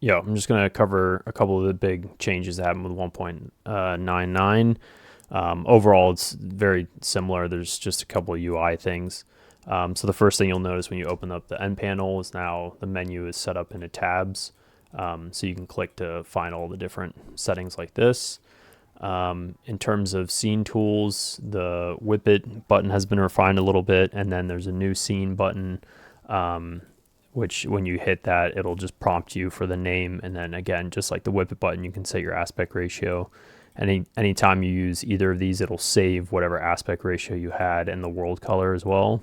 Yeah, I'm just going to cover a couple of the big changes that happened with 1.99. Overall, it's very similar. There's just a couple of UI things. So the first thing you'll notice when you open up the end panel is now the menu is set up into tabs. So you can click to find all the different settings like this. In terms of scene tools, the whip it button has been refined a little bit, and then there's a new scene button, which when you hit that, it'll just prompt you for the name. And then again, just like the whip it button, you can set your aspect ratio. Anytime you use either of these, it'll save whatever aspect ratio you had and the world color as well.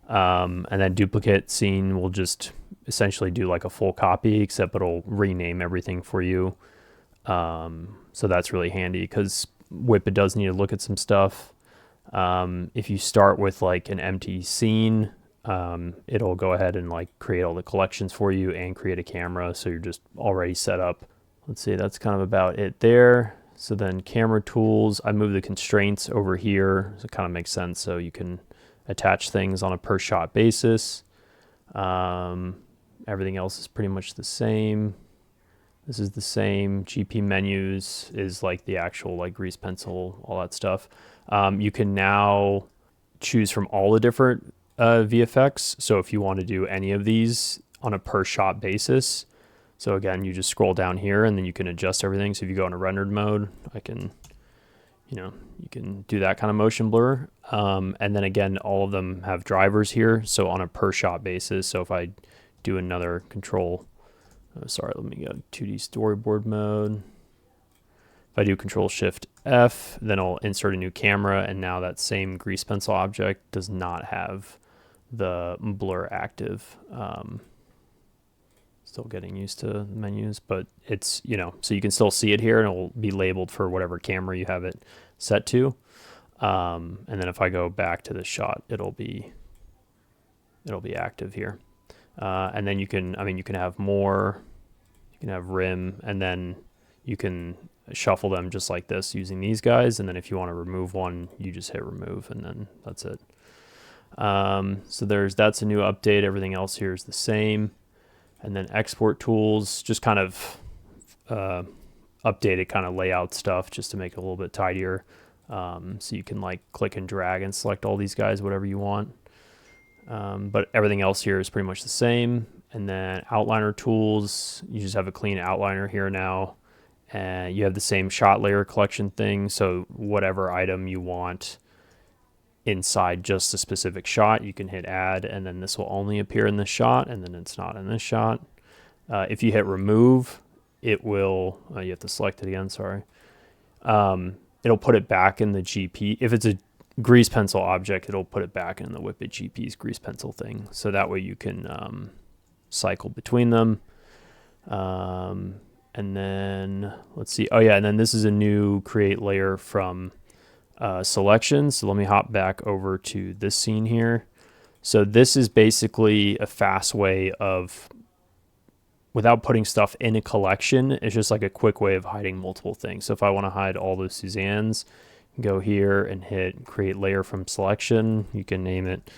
And then duplicate scene will just essentially do like a full copy, except it'll rename everything for you. So that's really handy because whip it does need to look at some stuff. If you start with like an empty scene, it'll go ahead and like create all the collections for you and create a camera. So you're just already set up. Let's see, that's kind of about it there. So then camera tools, I move the constraints over here. So it kind of makes sense. So you can attach things on a per shot basis. Everything else is pretty much the same. This is the same. GP menus is like the actual like grease pencil, all that stuff. You can now choose from all the different VFX. So if you want to do any of these on a per shot basis, so again, you just scroll down here and then you can adjust everything. So if you go into rendered mode, you can do that kind of motion blur. And then again, all of them have drivers here. So on a per shot basis. So if I do another control, let me go 2D storyboard mode. If I do Control Shift F, then I'll insert a new camera, and now that same grease pencil object does not have the blur active. Still getting used to the menus, but it's, so you can still see it here and it'll be labeled for whatever camera you have it set to. And then if I go back to the shot, it'll be active here. And then you can have more, you can have rim, and then you can shuffle them just like this using these guys. And then if you want to remove one, you just hit remove, and then that's it. So that's a new update. Everything else here is the same. And then export tools, just kind of updated kind of layout stuff just to make it a little bit tidier. So you can like click and drag and select all these guys, whatever you want. But everything else here is pretty much the same. And then outliner tools, you just have a clean outliner here now. And you have the same shot layer collection thing. So whatever item you want inside just a specific shot, you can hit add, and then this will only appear in this shot, and then it's not in this shot. If you hit remove, it will, you have to select it again, sorry. It'll put it back in the GP. If it's a grease pencil object, it'll put it back in the Whip It GP's grease pencil thing. So that way you can cycle between them. And then let's see. Oh yeah, and then this is a new create layer from selection. So let me hop back over to this scene here. So this is basically a fast way of, without putting stuff in a collection, it's just like a quick way of hiding multiple things. So if I want to hide all those Suzannes, go here and hit create layer from selection. You can name it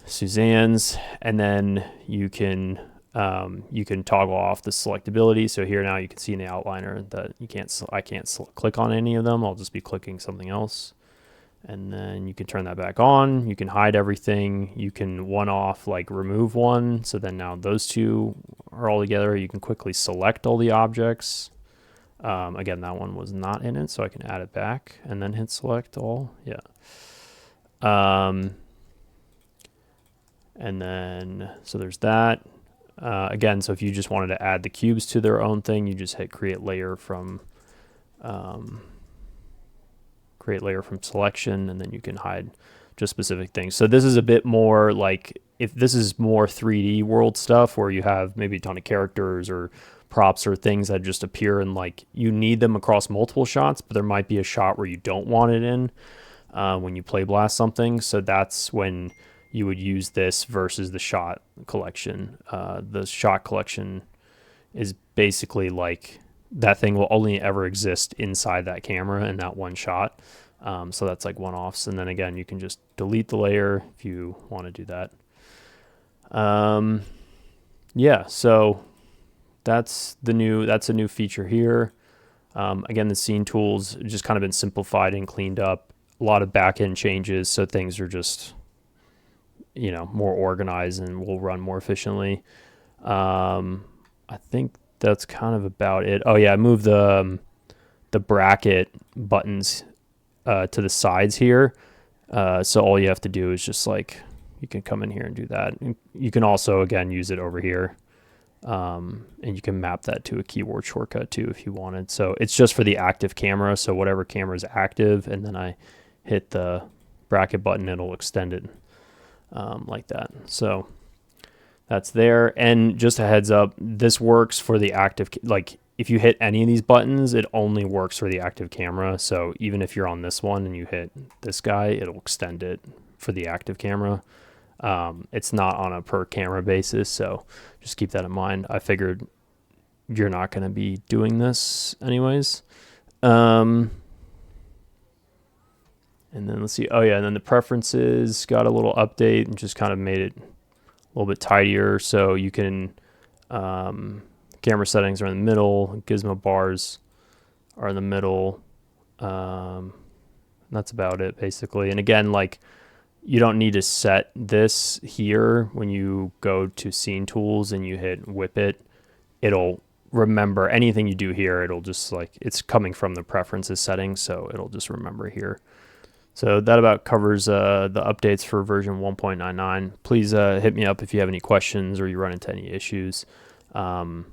Suzanne's, and then you can toggle off the selectability. So here now you can see in the outliner that I can't click on any of them. I'll just be clicking something else. And then you can turn that back on. You can hide everything. You can one-off like remove one. So then now those two are all together. You can quickly select all the objects. Again, that one was not in it, so I can add it back and then hit select all. Yeah. And then, so there's that. Again, so if you just wanted to add the cubes to their own thing, you just hit create layer from selection, and then you can hide just specific things. So this is a bit more like, if this is more 3D world stuff where you have maybe a ton of characters or props or things that just appear and like you need them across multiple shots, but there might be a shot where you don't want it in when you play blast something. So that's when you would use this versus the shot collection. The shot collection is basically like that thing will only ever exist inside that camera in that one shot. So that's like one-offs. And then again, you can just delete the layer if you want to do that. Yeah, so that's a new feature here. Again, the scene tools just kind of been simplified and cleaned up. A lot of back end changes, so things are just, more organized and will run more efficiently. I think that's kind of about it. Oh yeah, I moved the bracket buttons to the sides here. So all you have to do is just you can come in here and do that. You can also, again, use it over here. And you can map that to a keyboard shortcut too if you wanted. So it's just for the active camera. So whatever camera is active, and then I hit the bracket button, it'll extend it like that. So that's there. And just a heads up, this works for the active, if you hit any of these buttons, it only works for the active camera. So even if you're on this one and you hit this guy, it'll extend it for the active camera. It's not on a per camera basis, so just keep that in mind. I figured you're not going to be doing this anyways. And then let's see. Oh yeah, and then the preferences got a little update and just kind of made it a little bit tidier. So you can, camera settings are in the middle, gizmo bars are in the middle. That's about it basically. And again, you don't need to set this here. When you go to scene tools and you hit whip it, it'll remember anything you do here. It'll just it's coming from the preferences settings, so it'll just remember here. So that about covers the updates for version 1.99. Please hit me up if you have any questions or you run into any issues. I'm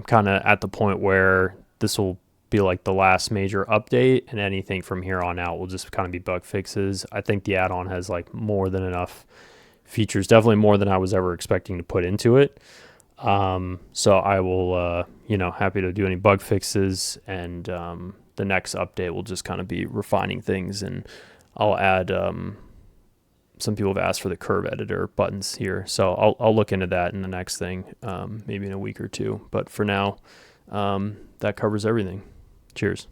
kind of at the point where this will be the last major update, and anything from here on out will just kind of be bug fixes. I think the add-on has more than enough features, definitely more than I was ever expecting to put into it. So I will, happy to do any bug fixes, and the next update will just kind of be refining things, and I'll add, some people have asked for the curve editor buttons here, so I'll look into that in the next thing, maybe in a week or two. But for now, that covers everything. Cheers.